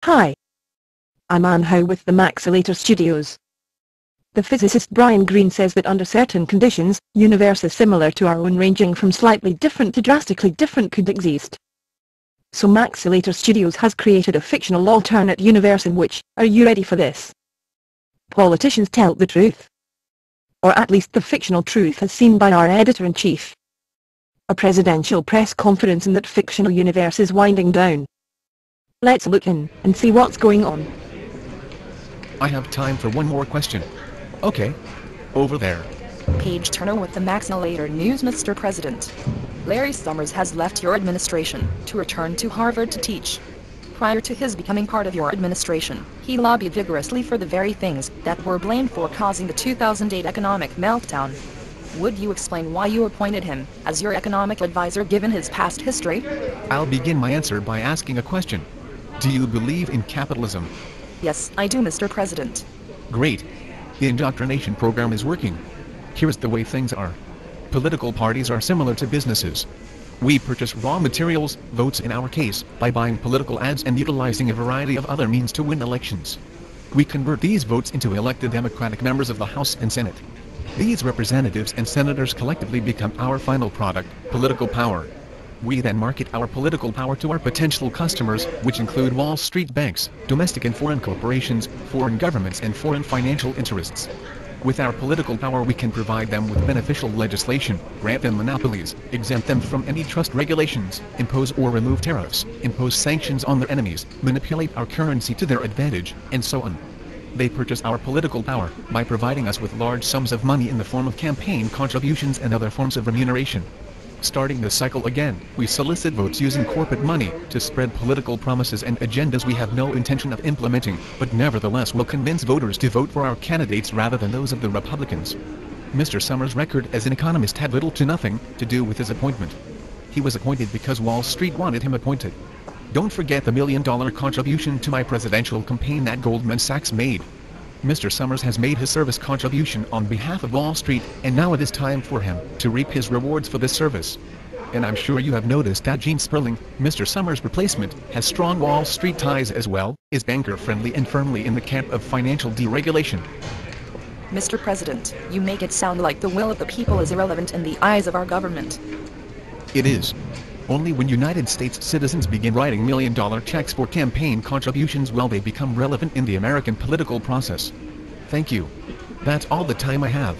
Hi. I'm Anne Howe with the Satire Studios. The physicist Brian Greene says that under certain conditions, universes similar to our own ranging from slightly different to drastically different could exist. So Satire Studios has created a fictional alternate universe in which, are you ready for this? Politicians tell the truth. Or at least the fictional truth as seen by our editor-in-chief. A presidential press conference in that fictional universe is winding down. Let's look in and see what's going on. I have time for one more question. Okay. Over there. Page Turner with the Maxinator News. Mr. President, Larry Summers has left your administration to return to Harvard to teach. Prior to his becoming part of your administration, he lobbied vigorously for the very things that were blamed for causing the 2008 economic meltdown. Would you explain why you appointed him as your economic advisor given his past history? I'll begin my answer by asking a question. Do you believe in capitalism? Yes, I do, Mr. President. Great. The indoctrination program is working. Here's the way things are. Political parties are similar to businesses. We purchase raw materials, votes in our case, by buying political ads and utilizing a variety of other means to win elections. We convert these votes into elected Democratic members of the House and Senate. These representatives and senators collectively become our final product, political power. We then market our political power to our potential customers, which include Wall Street banks, domestic and foreign corporations, foreign governments and foreign financial interests. With our political power we can provide them with beneficial legislation, grant them monopolies, exempt them from antitrust regulations, impose or remove tariffs, impose sanctions on their enemies, manipulate our currency to their advantage, and so on. They purchase our political power by providing us with large sums of money in the form of campaign contributions and other forms of remuneration. Starting the cycle again, we solicit votes using corporate money to spread political promises and agendas we have no intention of implementing, but nevertheless will convince voters to vote for our candidates rather than those of the Republicans. Mr. Summers' record as an economist had little to nothing to do with his appointment. He was appointed because Wall Street wanted him appointed. Don't forget the $1 million contribution to my presidential campaign that Goldman Sachs made. Mr. Summers has made his service contribution on behalf of Wall Street, and now it is time for him to reap his rewards for this service. And I'm sure you have noticed that Gene Sperling, Mr. Summers' replacement, has strong Wall Street ties as well, is banker-friendly and firmly in the camp of financial deregulation. Mr. President, you make it sound like the will of the people is irrelevant in the eyes of our government. It is. Only when United States citizens begin writing $1 million checks for campaign contributions will they become relevant in the American political process. Thank you. That's all the time I have.